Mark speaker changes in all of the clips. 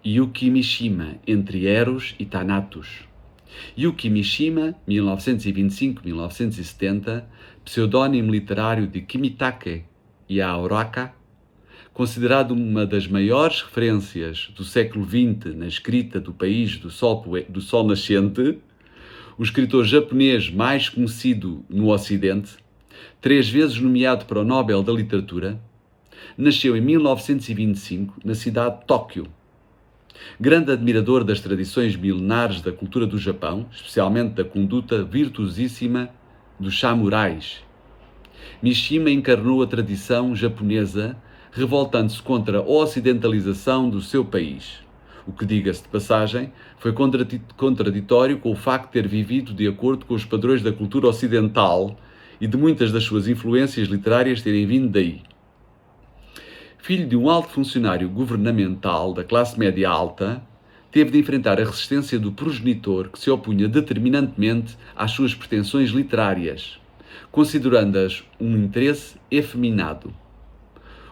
Speaker 1: Yuki Mishima, entre Eros e Thanatos. Yuki Mishima, 1925-1970, pseudónimo literário de Kimitake Yaoraka, considerado uma das maiores referências do século XX na escrita do país do sol nascente, o escritor japonês mais conhecido no Ocidente, 3 vezes nomeado para o Nobel da Literatura, nasceu em 1925 na cidade de Tóquio. Grande admirador das tradições milenares da cultura do Japão, especialmente da conduta virtuosíssima dos samurais, Mishima encarnou a tradição japonesa, revoltando-se contra a ocidentalização do seu país. O que, diga-se de passagem, foi contraditório com o facto de ter vivido de acordo com os padrões da cultura ocidental e de muitas das suas influências literárias terem vindo daí. Filho de um alto funcionário governamental da classe média alta, teve de enfrentar a resistência do progenitor que se opunha determinantemente às suas pretensões literárias, considerando-as um interesse efeminado.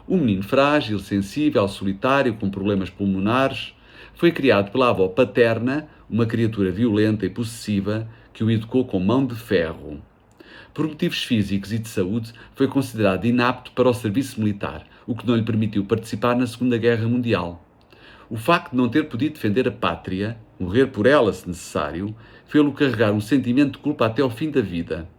Speaker 1: Um menino frágil, sensível, solitário, com problemas pulmonares, foi criado pela avó paterna, uma criatura violenta e possessiva que o educou com mão de ferro. Por motivos físicos e de saúde, foi considerado inapto para o serviço militar, o que não lhe permitiu participar na Segunda Guerra Mundial. O facto de não ter podido defender a pátria, morrer por ela se necessário, fê-lo carregar um sentimento de culpa até ao fim da vida.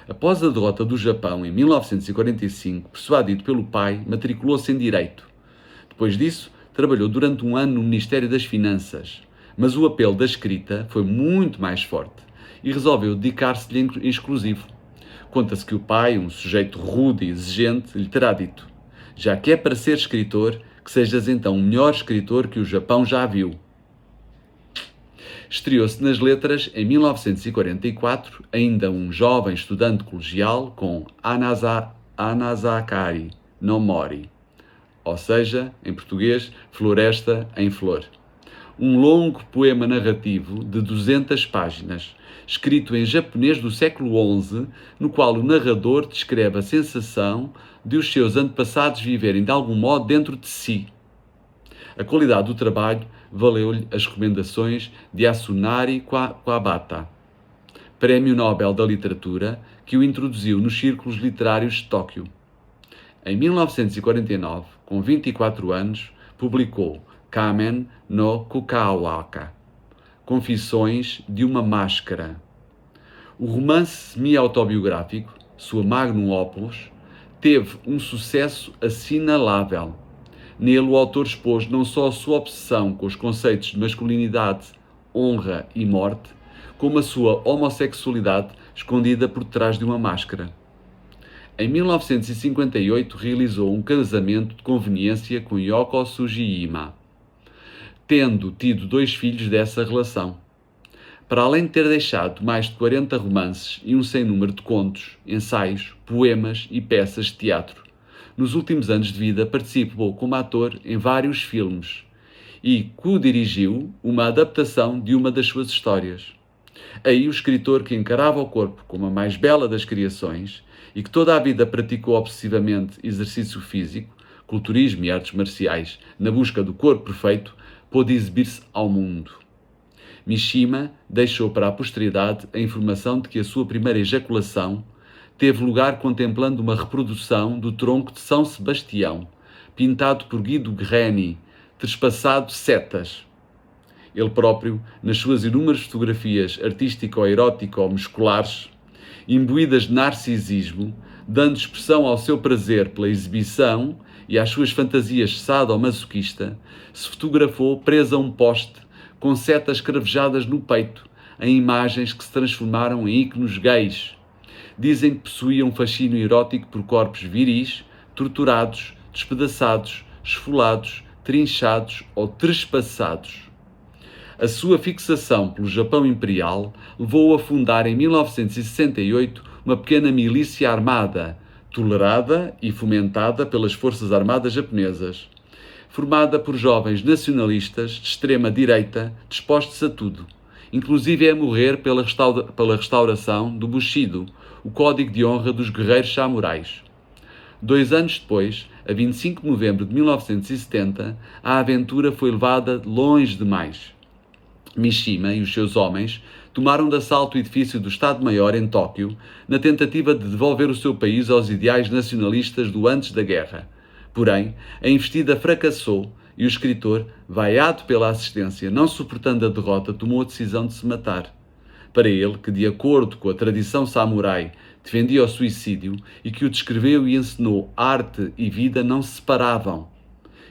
Speaker 1: Após a derrota do Japão em 1945, persuadido pelo pai, matriculou-se em Direito. Depois disso, trabalhou durante um ano no Ministério das Finanças, mas o apelo da escrita foi muito mais forte e resolveu dedicar-se-lhe em exclusivo. Conta-se que o pai, um sujeito rude e exigente, lhe terá dito: já que é para ser escritor, que sejas então o melhor escritor que o Japão já viu. Estreou-se nas letras em 1944, ainda um jovem estudante colegial, com Anazakari no Mori, ou seja, em português, Floresta em Flor. Um longo poema narrativo de 200 páginas, escrito em japonês do século XI, no qual o narrador descreve a sensação de os seus antepassados viverem de algum modo dentro de si. A qualidade do trabalho valeu-lhe as recomendações de Yasunari Kawabata, Prémio Nobel da Literatura, que o introduziu nos círculos literários de Tóquio. Em 1949, com 24 anos, publicou Kamen no Kukawaka, Confissões de uma Máscara. O romance semi-autobiográfico, sua magnum opus, teve um sucesso assinalável. Nele, o autor expôs não só a sua obsessão com os conceitos de masculinidade, honra e morte, como a sua homossexualidade escondida por trás de uma máscara. Em 1958, realizou um casamento de conveniência com Yoko Sugiyama, tendo tido 2 filhos dessa relação. Para além de ter deixado mais de 40 romances e um sem número de contos, ensaios, poemas e peças de teatro, nos últimos anos de vida participou como ator em vários filmes e co-dirigiu uma adaptação de uma das suas histórias. Aí o escritor, que encarava o corpo como a mais bela das criações e que toda a vida praticou obsessivamente exercício físico, culturismo e artes marciais na busca do corpo perfeito, pôde exibir-se ao mundo. Mishima deixou para a posteridade a informação de que a sua primeira ejaculação teve lugar contemplando uma reprodução do tronco de São Sebastião, pintado por Guido Greni, trespassado setas. Ele próprio, nas suas inúmeras fotografias artístico-erótico-musculares, imbuídas de narcisismo, dando expressão ao seu prazer pela exibição e às suas fantasias sadomasoquista, se fotografou preso a um poste, com setas cravejadas no peito, em imagens que se transformaram em ícones gays. Dizem que possuía um fascínio erótico por corpos viris, torturados, despedaçados, esfolados, trinchados ou trespassados. A sua fixação pelo Japão Imperial levou-o a fundar em 1968 uma pequena milícia armada, tolerada e fomentada pelas Forças Armadas japonesas, formada por jovens nacionalistas de extrema-direita dispostos a tudo, inclusive a morrer pela restauração do Bushido, o código de honra dos guerreiros samurais. 2 anos depois, a 25 de novembro de 1970, a aventura foi levada longe demais. Mishima e os seus homens tomaram de assalto o edifício do Estado-Maior em Tóquio na tentativa de devolver o seu país aos ideais nacionalistas do antes da guerra. Porém, a investida fracassou e o escritor, vaiado pela assistência, não suportando a derrota, tomou a decisão de se matar. Para ele, que de acordo com a tradição samurai defendia o suicídio e que o descreveu e ensinou, arte e vida não se separavam.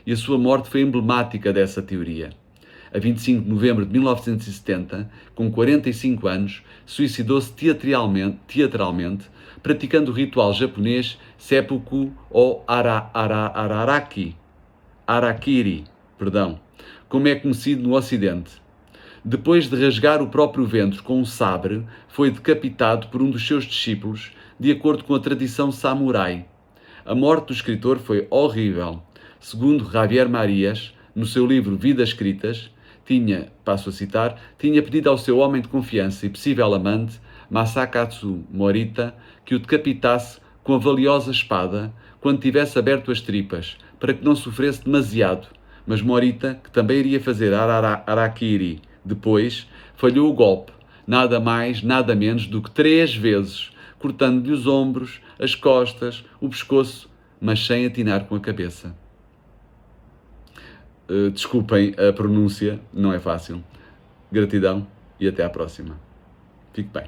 Speaker 1: E a sua morte foi emblemática dessa teoria. A 25 de novembro de 1970, com 45 anos, suicidou-se teatralmente, praticando o ritual japonês Seppuku ou Harakiri, como é conhecido no Ocidente. Depois de rasgar o próprio ventre com um sabre, foi decapitado por um dos seus discípulos, de acordo com a tradição samurai. A morte do escritor foi horrível. Segundo Javier Marias, no seu livro Vidas Escritas, passo a citar, tinha pedido ao seu homem de confiança e possível amante, Masakatsu Morita, que o decapitasse com a valiosa espada quando tivesse aberto as tripas, para que não sofresse demasiado. Mas Morita, que também iria fazer Harakiri depois, falhou o golpe, nada mais, nada menos do que 3 vezes, cortando-lhe os ombros, as costas, o pescoço, mas sem atinar com a cabeça. Desculpem a pronúncia, não é fácil. Gratidão e até à próxima. Fique bem.